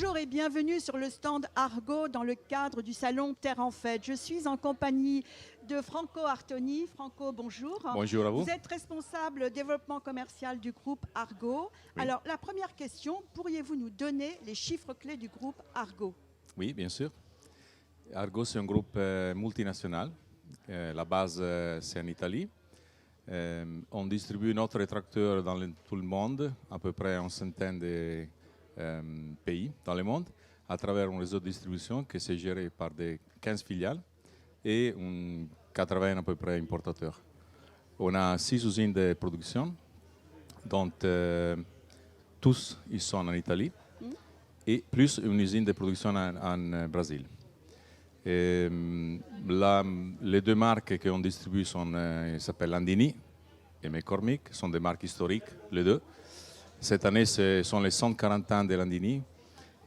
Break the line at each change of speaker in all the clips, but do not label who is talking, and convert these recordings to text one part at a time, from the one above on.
Bonjour et bienvenue sur le stand Argo dans le cadre du salon Terre en Fête. Je suis en compagnie de Franco Artoni. Franco, bonjour.
Bonjour à vous.
Vous êtes responsable développement commercial du groupe Argo.
Oui.
Alors, la première question, pourriez-vous nous donner les chiffres clés du groupe Argo?
Oui, bien sûr. Argo, c'est un groupe multinational. La base, c'est en Italie. On distribue notre tracteur dans tout le monde, à peu près une centaine de pays dans le monde, à travers un réseau de distribution qui est géré par des 15 filiales et 80 à peu près importateurs. On a 6 usines de production, dont tous ils sont en Italie, et plus une usine de production en Brésil. Les deux marques qu'on distribue s'appellent Landini et McCormick, sont des marques historiques, les deux. Cette année, ce sont les 140 ans de Landini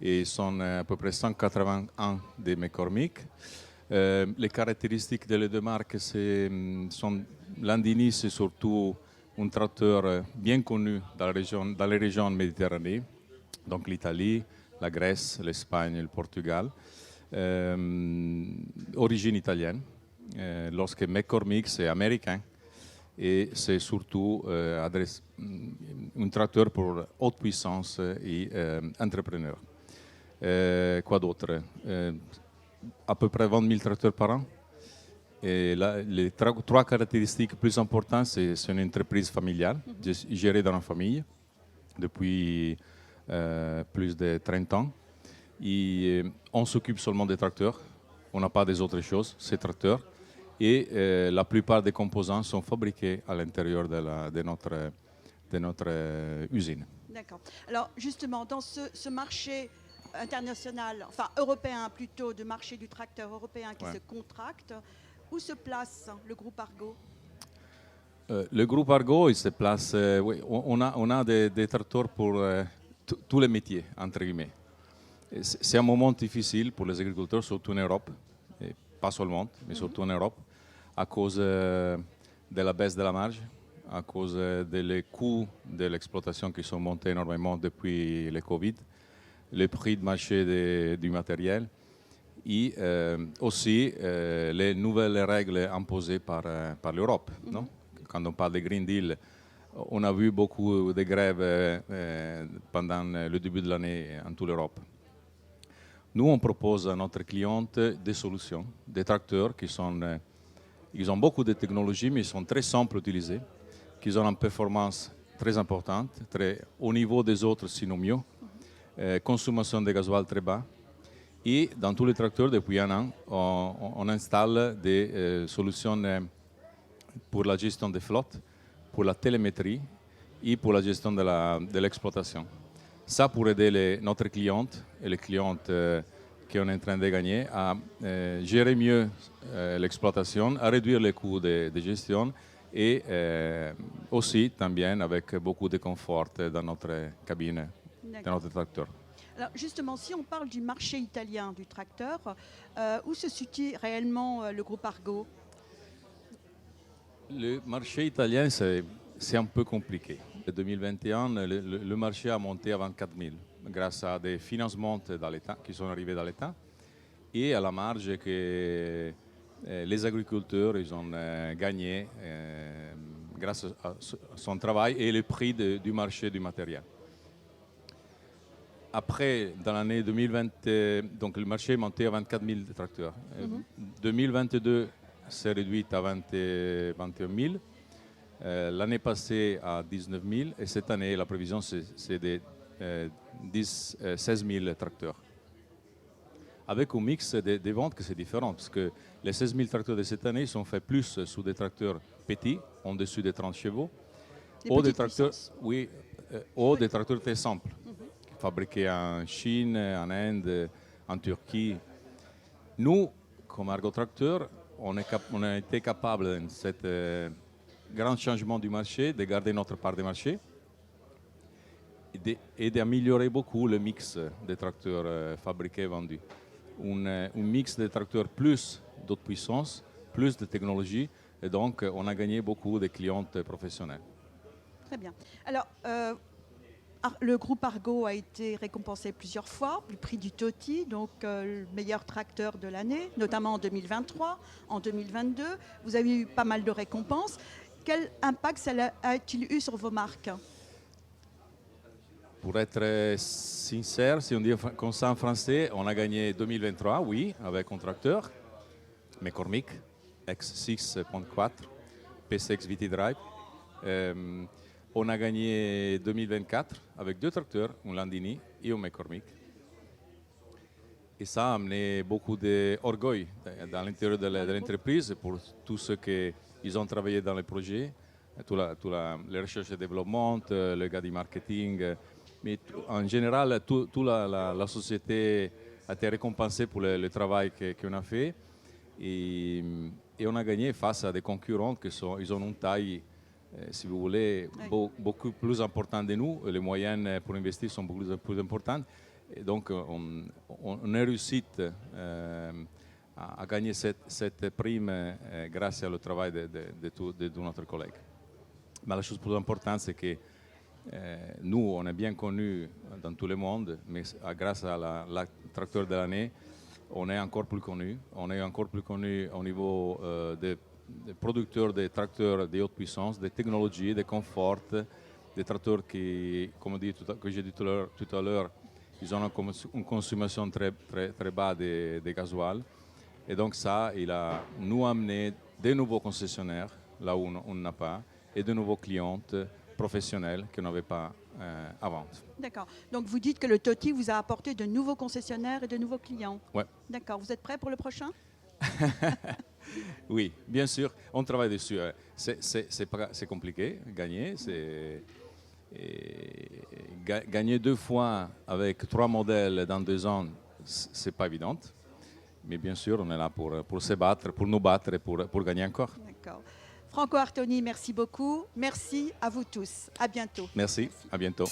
et sont à peu près 180 ans de McCormick. Les caractéristiques des deux marques sont Landini, c'est surtout un tracteur bien connu dans les régions méditerranéennes, donc l'Italie, la Grèce, l'Espagne et le Portugal. Origine italienne, lorsque McCormick c'est américain et c'est surtout un tracteur pour haute puissance et entrepreneur. Quoi d'autre? À peu près 20 000 tracteurs par an. Et là, les trois caractéristiques plus importantes, c'est une entreprise familiale, gérée dans la famille depuis plus de 30 ans. Et on s'occupe seulement des tracteurs, on n'a pas des autres choses, ces tracteurs. Et la plupart des composants sont fabriqués à l'intérieur de notre usine.
D'accord. Alors justement, dans ce marché international, enfin européen plutôt, de marché du tracteur européen qui se contracte, où se place le groupe Argo?
Le groupe Argo, il se place, oui, on a des tracteurs pour tous les métiers, entre guillemets. C'est un moment difficile pour les agriculteurs, surtout en Europe, et pas seulement, mais surtout en Europe, à cause de la baisse de la marge, à cause des coûts de l'exploitation qui sont montés énormément depuis le Covid, les prix de marché du matériel et aussi les nouvelles règles imposées par l'Europe. Non? Quand on parle de Green Deal, on a vu beaucoup de grèves pendant le début de l'année en toute l'Europe. Nous, on propose à notre cliente des solutions, des tracteurs ils ont beaucoup de technologies, mais ils sont très simples à utiliser, qui ont une performance très importante, au niveau des autres, sinon mieux, consommation de gasoil très bas. Et dans tous les tracteurs, depuis un an, on installe des solutions pour la gestion des flottes, pour la télémétrie et pour la gestion de l'exploitation. Ça pour aider notre cliente et les clientes qu'on est en train de gagner à gérer mieux l'exploitation, à réduire les coûts de gestion et aussi también avec beaucoup de confort dans notre cabine, dans notre tracteur.
Alors justement, si on parle du marché italien du tracteur, où se situe réellement le groupe Argo?
Le marché italien, c'est un peu compliqué. En 2021, le marché a monté à 24 000 grâce à des financements qui sont arrivés dans l'État et à la marge que les agriculteurs ils ont gagné grâce à son travail et le prix du marché du matériel. Après, dans l'année 2020, donc le marché est monté à 24 000 tracteurs. 2022, c'est réduit à 21 000. L'année passée à 19 000 et cette année, la prévision, c'est de 16 000 tracteurs. Avec un mix de ventes que c'est différent, parce que les 16 000 tracteurs de cette année sont faits plus sous des tracteurs petits, en dessus de 30 chevaux, ou des tracteurs, ou des tracteurs très simples, fabriqués en Chine, en Inde, en Turquie. Nous, comme Argo Tracteur, on a été capable, dans cet grand changement du marché, de garder notre part de marché et d'améliorer beaucoup le mix des tracteurs fabriqués et vendus. Un mix de tracteurs plus d'autres puissances, plus de technologie, et donc on a gagné beaucoup de clientes professionnelles.
Très bien. Alors, Le groupe Argo a été récompensé plusieurs fois, le prix du TOTY, donc le meilleur tracteur de l'année, notamment en 2023, en 2022. Vous avez eu pas mal de récompenses. Quel impact cela a-t-il eu sur vos marques?
Pour être sincère, si on dit comme ça en français, on a gagné 2023, oui, avec un tracteur, McCormick X6.4, P6 VT Drive. On a gagné 2024 avec 2 tracteurs, un Landini et un McCormick. Et ça a amené beaucoup d'orgueil dans l'intérieur de l'entreprise pour tous ceux qui ont travaillé dans les projets, les recherches et développement, le gars du marketing. Mais en général, toute la société a été récompensée pour le travail qu'on a fait. Et on a gagné face à des concurrents qui ont une taille, si vous voulez, beaucoup plus importante que nous. Les moyens pour investir sont beaucoup plus importantes. Et donc, on a réussi à gagner cette prime grâce au travail de notre collègue. Mais la chose plus importante, c'est que nous, on est bien connus dans tout le monde, mais grâce à la tracteur de l'année, on est encore plus connus. On est encore plus connus au niveau des producteurs de tracteurs de haute puissance, des technologies, de confort, des tracteurs qui, comme j'ai dit tout à l'heure, ils ont une consommation très, très, très basse de gasoil. Et donc ça, il a nous amené de nouveaux concessionnaires, là où on n'a pas, et de nouveaux clients professionnels qu'on n'avait pas avant.
D'accord. Donc vous dites que le TOTY vous a apporté de nouveaux concessionnaires et de nouveaux clients.
Oui.
D'accord. Vous êtes prêt pour le prochain?
Oui, bien sûr. On travaille dessus. C'est compliqué, gagner. Gagner 2 fois avec 3 modèles dans 2 ans, c'est pas évident. Mais bien sûr, on est là pour se battre, pour nous battre et pour gagner encore.
D'accord. Franco Artoni, merci beaucoup. Merci à vous tous. À bientôt.
Merci. À bientôt.